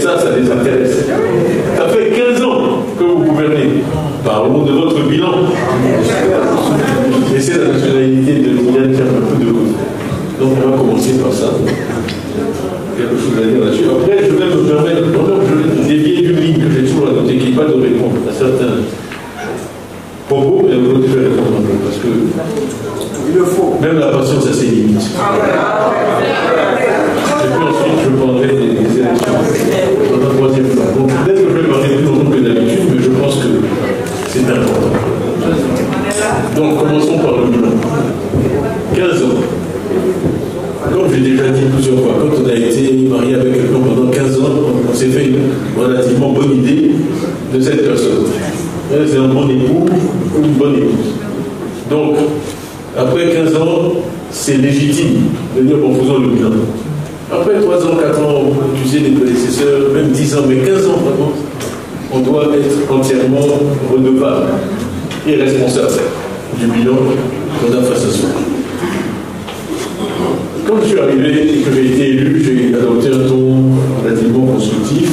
Ça les intéresse. Ça fait 15 ans que vous gouvernez. Parlons de votre bilan. Laissez la nationalité de Liliane faire un peu de côté. Donc on va commencer par ça. Quelque chose à dire là-dessus. Après, je vais me permettre, je vais dévier d'une ligne que j'ai toujours annotée, qui n'est pas de répondre à certains propos, mais aujourd'hui je vais répondre un peu, parce que il le faut. Même la patience a ses limites. Et puis ensuite, je prendrai des élections dans un troisième temps. Donc peut-être que je vais parler plus longtemps que d'habitude, mais je pense que c'est important. Donc commençons par le bilan. 15 ans. Comme j'ai déjà dit plusieurs fois, quand on a été marié avec quelqu'un pendant 15 ans, on s'est fait une relativement bonne idée de cette personne. C'est un bon époux ou une bonne épouse. Donc, après 15 ans, c'est légitime de dire bon, faisons le bilan. Après 3 ans, 4 ans, on peut accuser les prédécesseurs, même 10 ans, mais 15 ans, vraiment, on doit être entièrement redevable et responsable du bilan qu'on a face à soi. Quand je suis arrivé et que j'ai été élu, j'ai adopté un ton relativement constructif.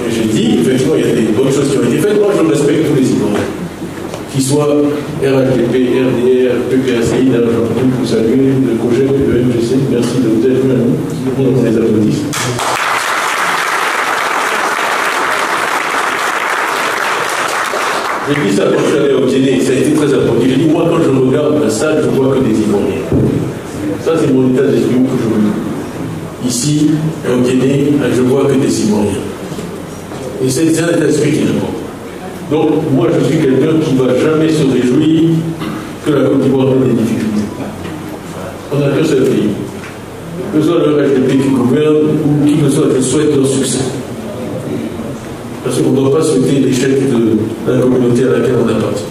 Et j'ai dit, effectivement, il y a des bonnes choses qui ont été faites. Moi, je respecte tous les Ivoiriens. Qu'ils soient RHDP, RDR, PPACI, d'ailleurs, j'en prie vous saluer, le COGEP, le MGC, merci de vous être venu à nous. Tout le monde les applaudisse. J'ai dit ça quand je suis allé au Guinée, ça a été très important. J'ai dit, moi, quand je regarde la salle, je vois que des Ivoiriens. Ça, c'est mon état d'esprit que je veux. Ici, au Guinée, je vois que des Ivoiriens. Et c'est un état d'esprit qui est important. Donc, moi, je suis quelqu'un qui ne va jamais se réjouir que la Côte d'Ivoire ait des difficultés. On n'a qu'un seul pays. Que ce soit le RHDP qui gouverne ou qui que ce soit, je souhaite leur succès. Parce qu'on ne doit pas souhaiter l'échec de la communauté à laquelle on appartient.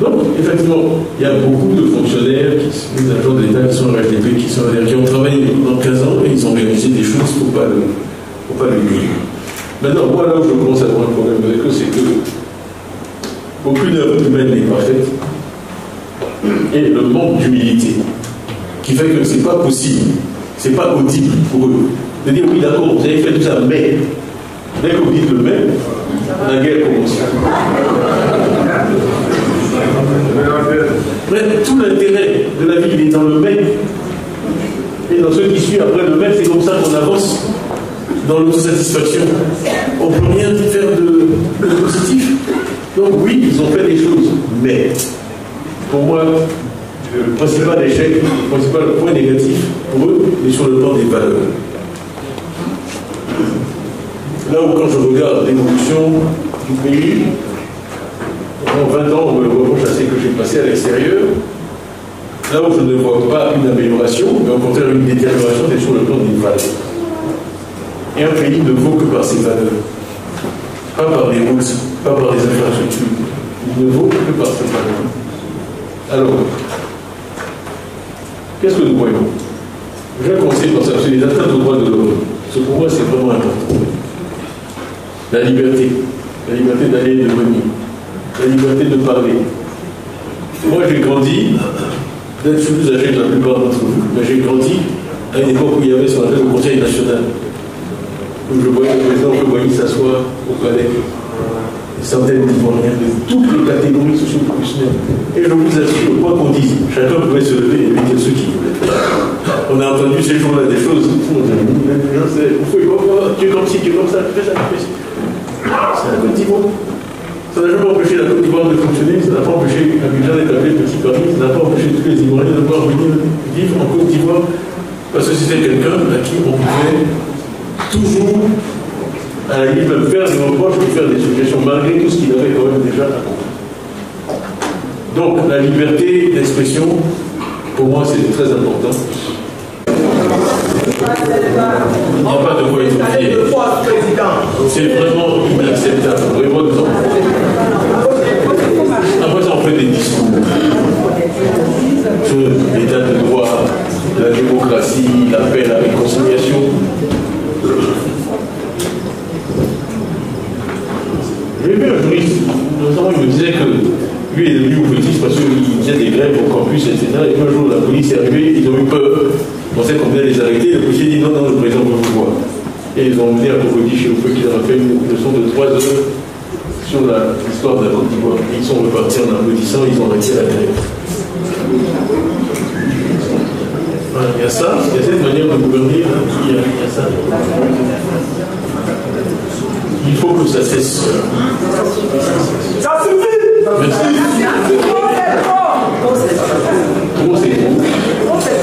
Donc, effectivement, il y a beaucoup de fonctionnaires, des agents de l'État qui sont RHDP, qui ont travaillé pendant 15 ans et ils ont réalisé des choses, il ne faut pas le nier. Maintenant, moi, là où je commence à avoir un problème avec eux, c'est que aucune œuvre humaine n'est parfaite et le manque d'humilité qui fait que ce n'est pas possible, ce n'est pas audible pour eux. De dire, oui, d'accord, vous avez fait tout ça, mais dès que vous dites le même, la guerre commence. Bref, tout l'intérêt de la vie, il est dans le même. Et dans ceux qui suivent après le même, c'est comme ça qu'on avance dans l'autosatisfaction. On ne peut rien faire de positif. Donc oui, ils ont fait des choses, mais pour moi, le principal échec, le principal point négatif pour eux, est sur le plan des valeurs. Là où quand je regarde l'évolution du pays, en 20 ans, on me le reproche à ce que j'ai passé à l'extérieur. Là où je ne vois pas une amélioration, mais au contraire une détérioration, c'est sur le plan des valeurs. Et un pays ne vaut que par ses valeurs. Pas par les routes, pas par les infrastructures. Il ne vaut que par ses valeurs. Alors, qu'est-ce que nous voyons? Je vais commencer par ça, parce que les atteintes aux droits de l'homme, ce pour moi c'est vraiment important. La liberté d'aller et de venir. La liberté de parler. Moi, j'ai grandi, peut-être je suis plus âgé que la plupart d'entre vous, mais j'ai grandi à une époque où il y avait ce qu'on appelle le Conseil national, où je voyais le président Kouaï s'asseoir au palais, des centaines d'Ivoiriens de toutes les catégories socio-professionnelles. Et je vous assure, quoi qu'on dise, chacun pouvait se lever et dire ce qu'il voulait. On a entendu ces jours-là des choses, tu es comme ci, tu es comme ça, tu fais ça, tu fais ci. C'est la Côte d'Ivoire. Ça n'a jamais empêché la Côte d'Ivoire de fonctionner, ça n'a pas empêché Abidjan d'être appelé Petit Paris, ça n'a pas empêché tous les Ivoiriens de pouvoir venir vivre en Côte d'Ivoire, parce que c'était quelqu'un à qui on pouvait toujours, à la limite, même faire des reproches et faire des suggestions, malgré tout ce qu'il avait quand même déjà accompli. Donc, la liberté d'expression, pour moi, c'est très important. Il n'y a pas de quoi être fier. C'est vraiment inacceptable. Après ça, on fait des discours sur l'état de droit, la démocratie, la paix, la réconciliation. J'ai vu un juriste, notamment il me disait que lui est devenu ouvritiste parce qu'il faisait des grèves au campus, etc. Et un jour, la police est arrivée, ils ont eu peur. Ils pensaient qu'on venait les arrêter. Le policier dit non, le président veut vous voir. Et ils ont emmené à Cocody chez Oufoué qui leur a fait une leçon de 3 heures sur l'histoire de la Côte d'Ivoire. Ils sont repartis en applaudissant, ils ont arrêté la grève. Voilà, il y a ça, il y a cette manière de gouverner, il y a ça. Il faut que ça cesse. Ça suffit! Merci. Trop c'est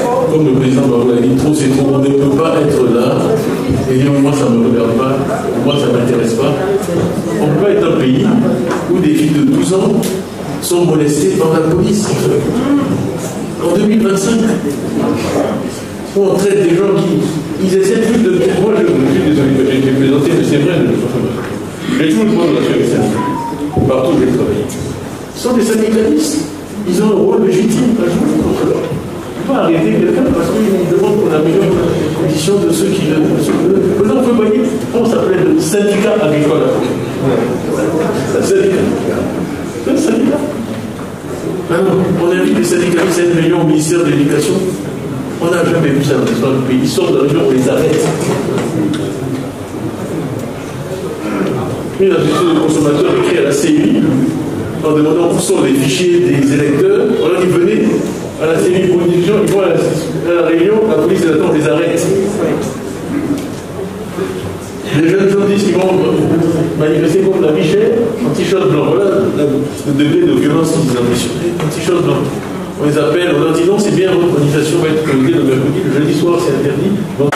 trop. Comme le président Barou l'a dit, trop c'est trop. On ne peut pas être là et dire moi ça ne me regarde pas, moi ça ne m'intéresse pas. On ne peut pas être un pays où des filles de 12 ans sont molestées par la police. En 2025, où on traite des gens qui ils essaient juste de. Moi je suis désolé, j'ai présenté, mais c'est vrai, j'ai toujours le droit de la faire les syndicats. Partout où j'ai travaillé. Ce sont des syndicalistes. Ils ont un rôle légitime à jouer contre l'ordre. On ne peut pas arrêter quelqu'un parce qu'il demande qu'on améliore les conditions de ceux qui le. Maintenant, on peut voyez, on s'appelle le syndicat agricole. C'est un syndicat. C'est un syndicat. Alors, on invite les syndicalistes à être réunion au ministère de l'Éducation. On n'a jamais vu ça dans l'histoire du pays. Ils sortent de la région, on les arrête. Une association de consommateurs écrit à la CNI en demandant où sont les fichiers des électeurs. On leur dit venez à la CNI pour une division, ils vont à la réunion, la police et l'attente les arrête. Les jeunes gens disent qu'ils vont manifester contre la vie chère en t-shirt blanc. Voilà le degré de violence qu'ils ont mentionné, en t-shirt blanc. On les appelle, on leur dit non, c'est bien, votre manifestation va être communiquée le mercredi, le jeudi soir c'est interdit. Donc,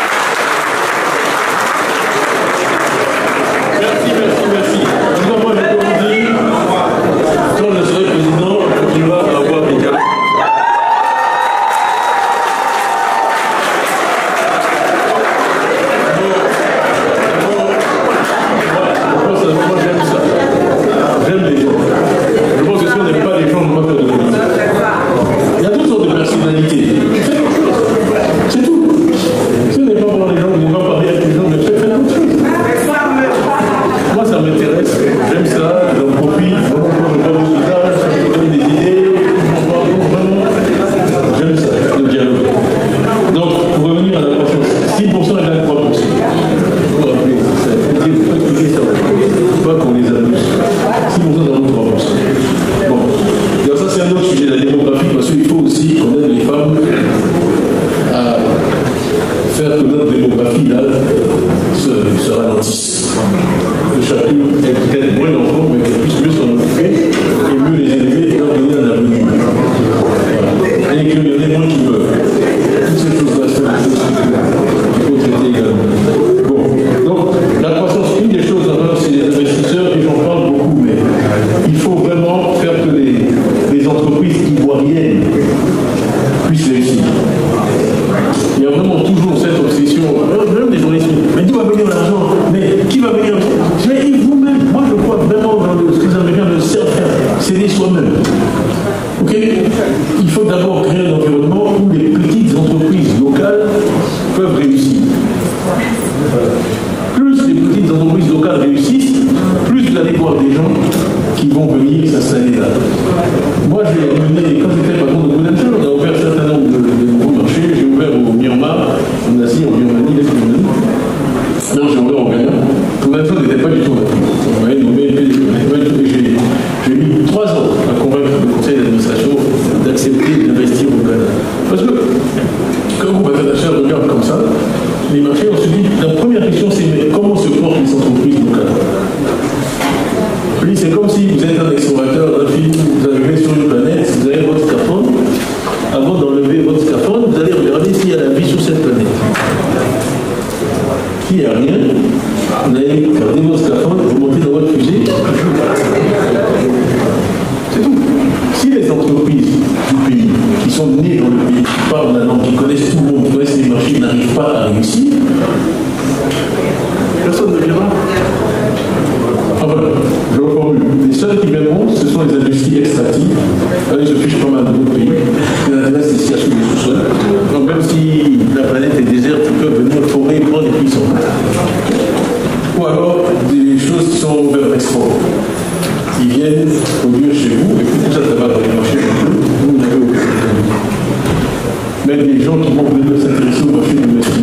Même les gens qui vont venir s'intéresser au marché du métier,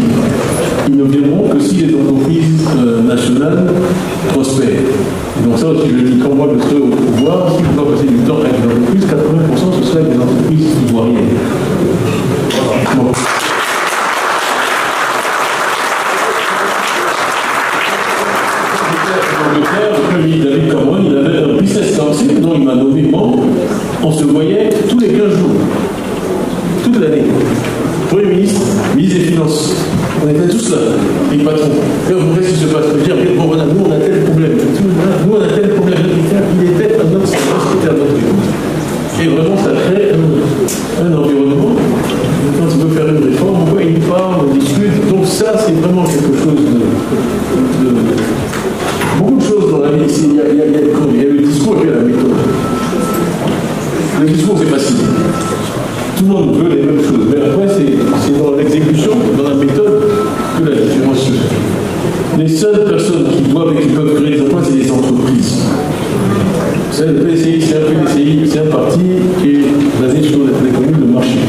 ils ne viendront que si les entreprises national prospère. Et donc ça aussi, je dis, quand moi je serai au pouvoir, si je dois passer du temps avec des entreprises, 80% ce sera avec des entreprises ivoiriennes. Bon. Le ministre David Cameron, il avait un business council dont il m'a nommé membre. On se voyait tous les 15 jours, toute l'année. Premier ministre, ministre des Finances. On était tous là, les patrons. Qu'est-ce qui se passe? Je veux dire, bon, voilà, nous on a tel problème. Nous on a tel problème. Il était un autre service qui était à notre écoute. Et vraiment, ça crée un environnement. Quand il veut faire une réforme, on voit, il parle, on discute. Donc ça, c'est vraiment quelque chose de beaucoup de choses dans la vie. Il y a le discours et la méthode. Le discours, c'est facile. Tout le monde veut les mêmes choses. Mais après, c'est dans l'exécution, dans la méthode, que la différence se fait. Les seules personnes qui doivent et qui peuvent créer des emplois, c'est les entreprises. C'est le PCI, c'est un PCI, c'est un parti qui est basé sur l'économie de marché.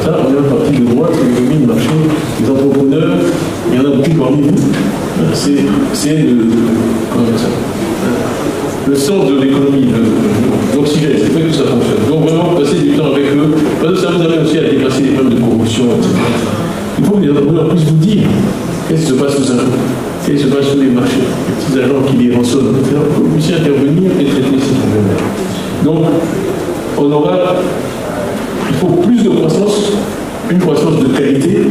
Ça, on est un parti de droite, c'est l'économie de marché. Les entrepreneurs, il y en a beaucoup parmi vous. C'est le sens de l'économie, l'oxygène, c'est fait que ça fonctionne. Donc vraiment, passer du temps avec eux, parce que ça vous amène aussi à dépasser les problèmes de corruption, etc. Il faut que les entrepreneurs puissent vous dire qu'est-ce qui se passe aux impôts, qu'est-ce qui se passe sur les marchés, les petits agents qui les rançonnent, etc. Il faut aussi intervenir et traiter ces problèmes-là. Donc, il faut plus de croissance, une croissance de qualité,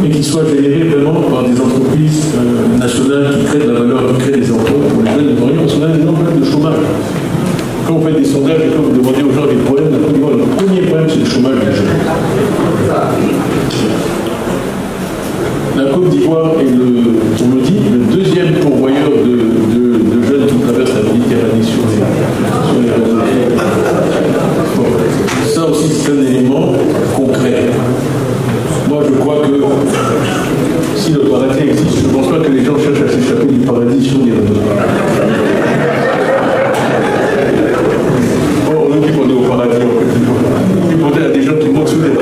et qui soit générée vraiment par des entreprises nationales qui créent de la valeur, qui créent des emplois pour les jeunes ivoiriens, parce qu'on a des problèmes de chômage. Quand vous faites des sondages et quand vous demandez aux gens des problèmes, le premier problème, c'est le chômage des jeunes. La Côte d'Ivoire est, on me dit, le deuxième pourvoyeur de jeunes qui traversent la Méditerranée sur les réseaux. Bon. Ça aussi, c'est un élément concret. Moi, je crois que si le paradis existe, je ne pense pas que les gens cherchent à s'échapper du paradis sur les réseaux. Bon, on nous dit qu'on est au paradis en Côte d'Ivoire. Il faut dire à des gens qui montent sous les réseaux.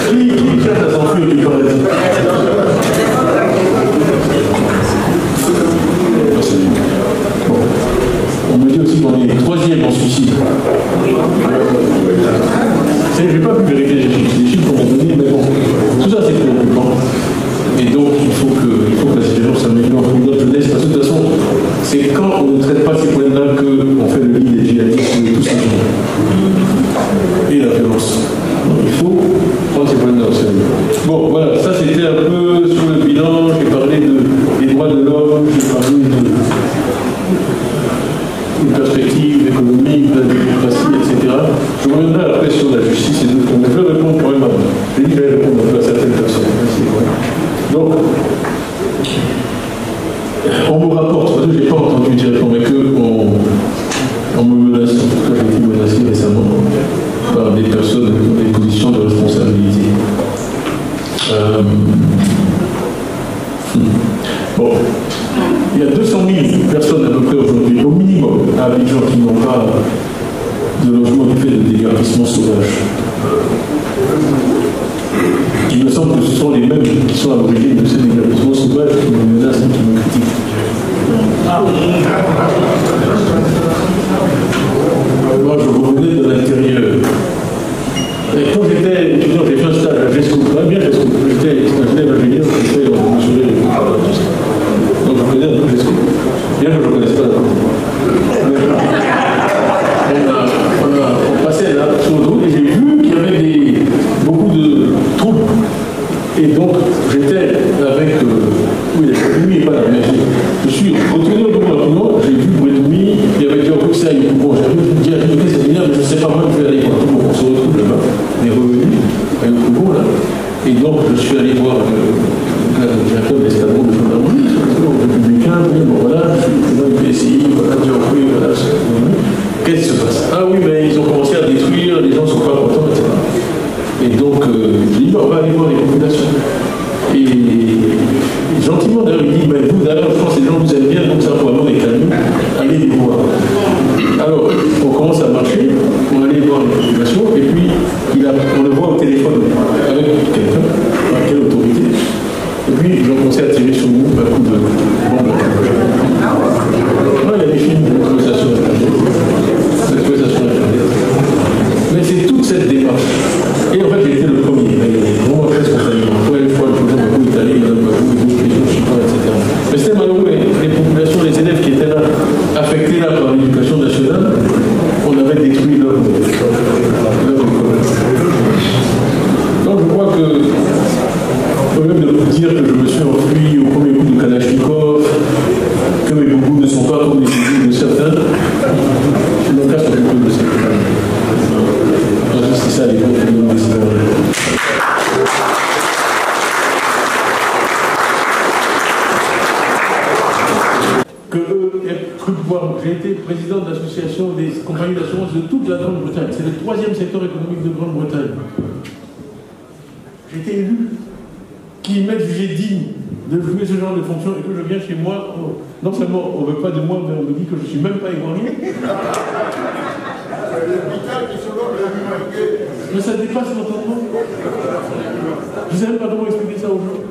Qui cherche à s'enfuir du paradis? Bon. On me dit aussi qu'on est troisième en suicide. Je n'ai pas pu vérifier les chiffres qu'on m'a donnés, mais bon, tout ça c'est préoccupant. Et donc il faut que la situation s'améliore pour notre jeunesse, parce que de toute façon, c'est quand on ne traite pas ces problèmes-là qu'on fait le lit des djihadistes et tout ça. Et la violence. Donc il faut prendre ces problèmes-là au sérieux. Bon, voilà, ça c'était un peu sur le bilan. J'ai parlé des droits de l'homme, j'ai parlé une perspective économique, de la démocratie, etc. Je reviendrai après sur la justice et d'autres. Mais je vais répondre quand même à moi. J'ai dit que j'allais répondre un peu à certaines personnes. Donc, on me rapporte, parce que je n'ai pas entendu directement, mais qu'on me menace, en tout cas j'ai été menacé récemment par des personnes qui ont des positions de responsabilité. Bon. Il y a 200 000 personnes à peu près aujourd'hui, au minimum, à Abidjan, qui n'ont pas de logement du fait de dégarpissement sauvage. Il me semble que ce sont les mêmes qui sont à l'origine de ces dégarpissements sauvages qui me menacent et qui me critiquent. Moi, je revenais de l'intérieur. Quand j'étais étudiant, j'ai fait un stage à GESCO, très bien GESCO. J'étais ingénieur, j'étais mesuré les comptes. Donc je connais un peu GESCO. Bien que je ne connaisse pas on passait là sur l'eau et j'ai vu qu'il y avait beaucoup de troubles. Et donc j'étais avec. Oui, lui n'est pas là, mais je suis retourné au gouvernement, j'ai vu Bouédoumi, il y avait dit que ça, bon, j'ai dit à lui, c'est bien, mais je ne sais pas moi, je vais aller voir tout le monde, on se retrouve là-bas, on est revenu avec le Congo là. Et donc je suis allé voir le directeur de l'escadron de gendarmerie, le républicain, bon voilà, je suis dans le PCI, voilà, voilà, qu'est-ce qui se passe? Ah oui, mais ils ont commencé à détruire, les gens ne sont pas contents, etc. Et donc, je dis, on va aller voir les populations. Et gentiment, d'ailleurs, il dit, vous, d'ailleurs, je pense que les gens vous aiment bien, donc ça va vraiment les calmer, allez les voir. Alors, on commence à marcher, on allait voir les populations, et puis on le voit au téléphone avec quelqu'un, par quelle autorité. Et puis, ils ont commencé à tirer sur nous, à coup de que eux aient cru pouvoir. J'ai été président de l'association des compagnies d'assurance de toute la Grande-Bretagne. C'est le 3e secteur économique de Grande-Bretagne. J'ai été élu. Qui m'est jugé digne de jouer ce genre de fonction et que je viens chez moi, non seulement on ne veut pas de moi, mais on me dit que je ne suis même pas ivoirien. Mais ça dépasse l'entendement. Je ne sais même pas comment expliquer ça aux gens.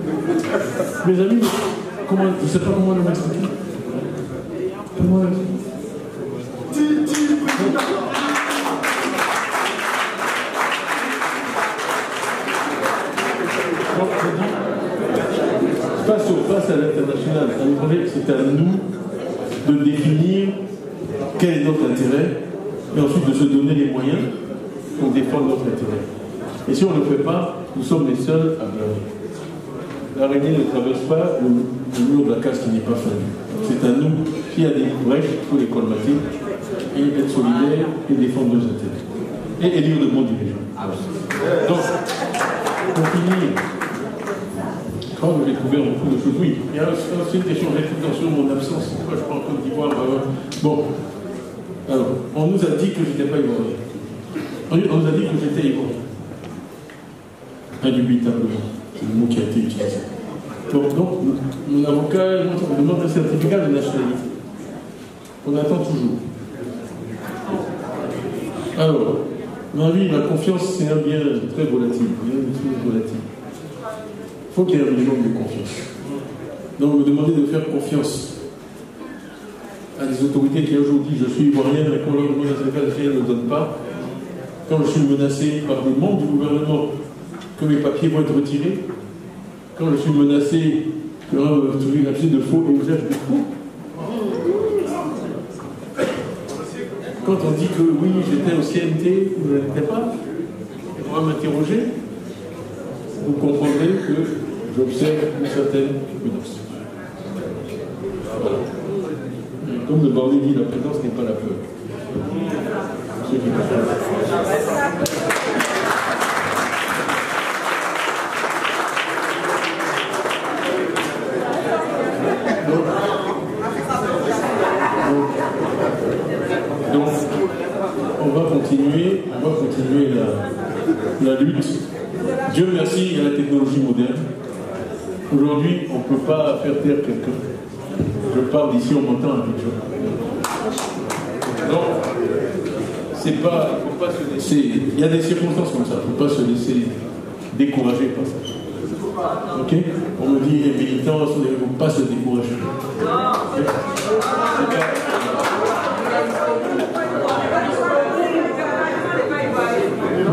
Mes amis, comment, je ne sais pas comment le m'expliquer. Comment face à l'international, à l'étranger, c'est à nous de définir quel est notre intérêt et ensuite de se donner les moyens pour défendre notre intérêt. Et si on ne le fait pas, nous sommes les seuls à blâmer. L'araignée ne traverse pas le mur de la case qui n'est pas fendu. C'est à nous, s'il y a des brèches, il faut les colmater et être solidaires et défendre nos intérêts. Et élire de bons dirigeants. Donc, pour finir, je crois que j'ai couvert beaucoup de choses. Oui, il y a aussi une question réflexion sur mon absence. Pourquoi je prends en Côte d'Ivoire bon, alors, on nous a dit que je n'étais pas ivoirien. On nous a dit que j'étais ivoirien. Indubitablement. C'est le mot qui a été utilisé. Donc mon avocat me demande un certificat de nationalité. On attend toujours. Alors, dans la vie, la confiance, c'est un bien très volatile. Il faut qu'il y ait un minimum de confiance. Donc, vous me demandez de faire confiance à des autorités qui aujourd'hui, je suis ivoirien, mais quand leur demande à ne le donne pas, quand je suis menacé par des membres du gouvernement que mes papiers vont être retirés, quand je suis menacé que l'on va trouver une accusé de faux et usage de faux, quand on dit que oui, j'étais au CNT, ou je n'étais pas, on va m'interroger, vous comprendrez que j'observe une certaine prudence. Voilà. Comme le Bardé dit, la prudence n'est pas la peur. Ceux qui donc, on va continuer la lutte. Dieu merci, il y a la technologie moderne. Aujourd'hui, on ne peut pas faire taire quelqu'un. Je parle d'ici, on m'entend un Abidjan. Donc, c'est pas, il ne faut pas se laisser. Il y a des circonstances comme ça, il ne faut pas se laisser décourager par ça. Ok? On me dit, les militants, il ne faut pas se décourager.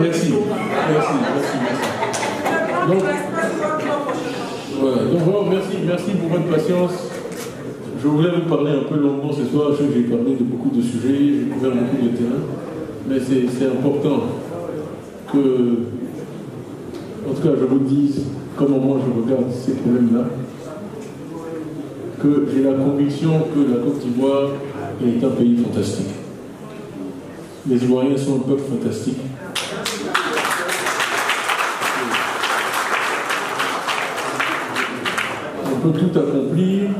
Merci. Donc, voilà. Donc, vraiment, merci pour votre patience. Je voulais vous parler un peu longuement ce soir. Je sais que j'ai parlé de beaucoup de sujets, j'ai couvert beaucoup de terrain, mais c'est important que, en tout cas, je vous dise comment moi je regarde ces problèmes-là, que j'ai la conviction que la Côte d'Ivoire est un pays fantastique. Les Ivoiriens sont un peuple fantastique. On peut tout accomplir,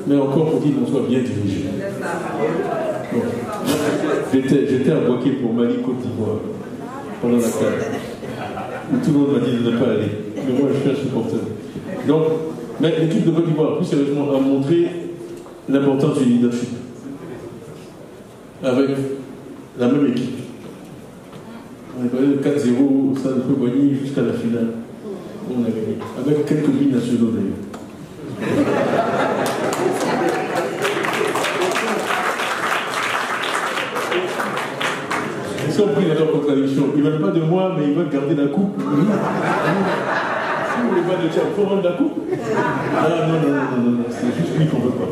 mais encore faut-il qu'on soit bien dirigé. Bon. J'étais à Boaké pour Mali, Côte d'Ivoire, pendant la CAN, où tout le monde m'a dit de ne pas aller. Mais moi, je suis un supporter. Donc, mais l'équipe de Côte d'Ivoire, plus sérieusement, a montré l'importance du leadership. Avec la même équipe. On est parlé de 4-0 au stade de Feu-Boigny jusqu'à la finale. On a gagné. Avec quelques binationaux d'ailleurs. Ils sont pris dans leur contradiction. Ils ne veulent pas de moi, mais ils veulent garder la coupe. Si vous voulez pas de Tchad, il faut rendre la coupe. Ah non, c'est juste lui qu'on ne veut pas.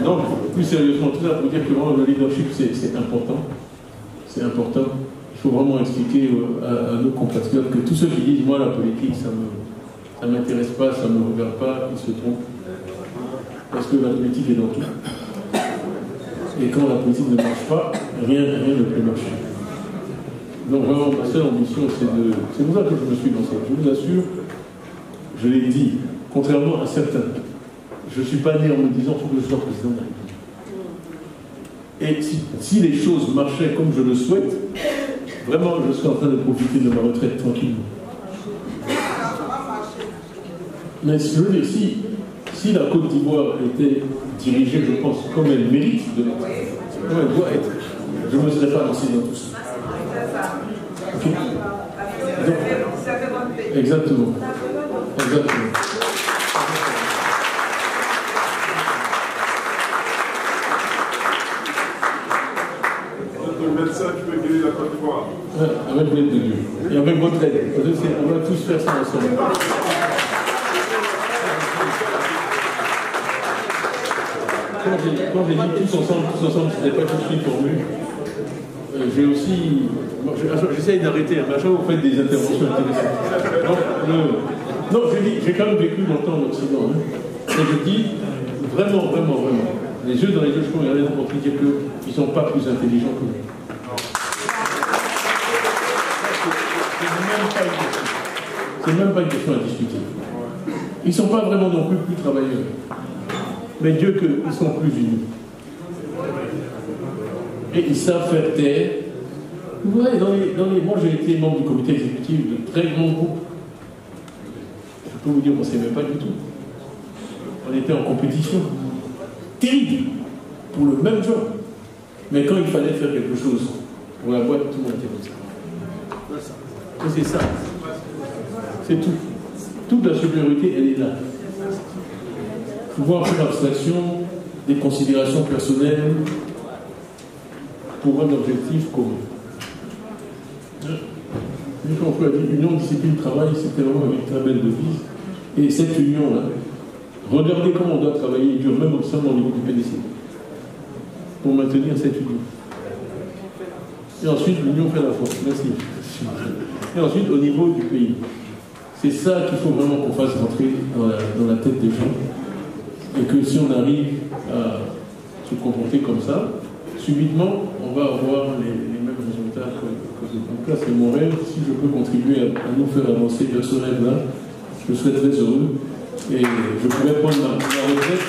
Donc, plus sérieusement, tout ça pour dire que vraiment, le leadership, c'est important. C'est important. Il faut vraiment expliquer à nos compatriotes que tous ceux qui disent, moi, la politique, ça ne m'intéresse pas, ça ne me regarde pas, ils se trompent. Parce que la politique est dans tout. Et quand la politique ne marche pas, rien ne peut marcher. Donc vraiment, ma seule ambition, c'est pour ça que je me suis lancé. Je vous assure, je l'ai dit, contrairement à certains, je ne suis pas né en me disant qu'il faut que je sois président de la République. Et si les choses marchaient comme je le souhaite, vraiment, je serais en train de profiter de ma retraite tranquillement. Mais je veux dire, si la Côte d'Ivoire était dirigée, je pense, comme elle mérite de l'être, comme elle doit être, je ne me serais pas lancé dans tout ça. Okay. Donc, exactement. Exactement. Le médecin qui peut guérir la Côte d'Ivoire. Avec l'aide de Dieu. Et avec votre aide. On va tous faire ça ensemble. Quand j'ai dit tous ensemble, ce n'est pas tout de suite formule. J'ai aussi. J'essaye d'arrêter, à chaque fois vous faites des interventions intéressantes. Non, j'ai quand même vécu longtemps en Occident. Et je dis, vraiment, vraiment, vraiment, les yeux dans les yeux, je peux regarder pour dire qu'ils ne sont pas plus intelligents que nous. C'est même pas une question à discuter. Ils ne sont pas vraiment non plus travailleurs. Mais Dieu qu'ils sont plus unis. Et ils savent faire taire. Vous voyez, moi j'ai été membre du comité exécutif de très grands groupes. Je peux vous dire qu'on ne s'aimait pas du tout. On était en compétition. Terrible. Pour le même job. Mais quand il fallait faire quelque chose pour la boîte, tout le monde était comme ça. Et c'est ça. C'est tout. Toute la supériorité, elle est là. Pouvoir faire abstraction des considérations personnelles pour un objectif commun. Une fois on a dit union, discipline, travail, c'était vraiment une très belle devise. Et cette union-là, regardez comment on doit travailler dur, même au sein au niveau du PDC, pour maintenir cette union. Et ensuite, l'union fait la force. Merci. Et ensuite, au niveau du pays. C'est ça qu'il faut vraiment qu'on fasse rentrer dans la tête des gens. Et que si on arrive à se comporter comme ça, subitement, on va avoir les mêmes résultats que nous. En tout cas, c'est mon rêve. Si je peux contribuer à nous faire avancer vers ce rêve-là, je serai très heureux. Et je pourrais prendre ma retraite.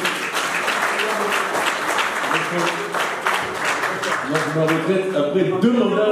Ma retraite après 2 mandats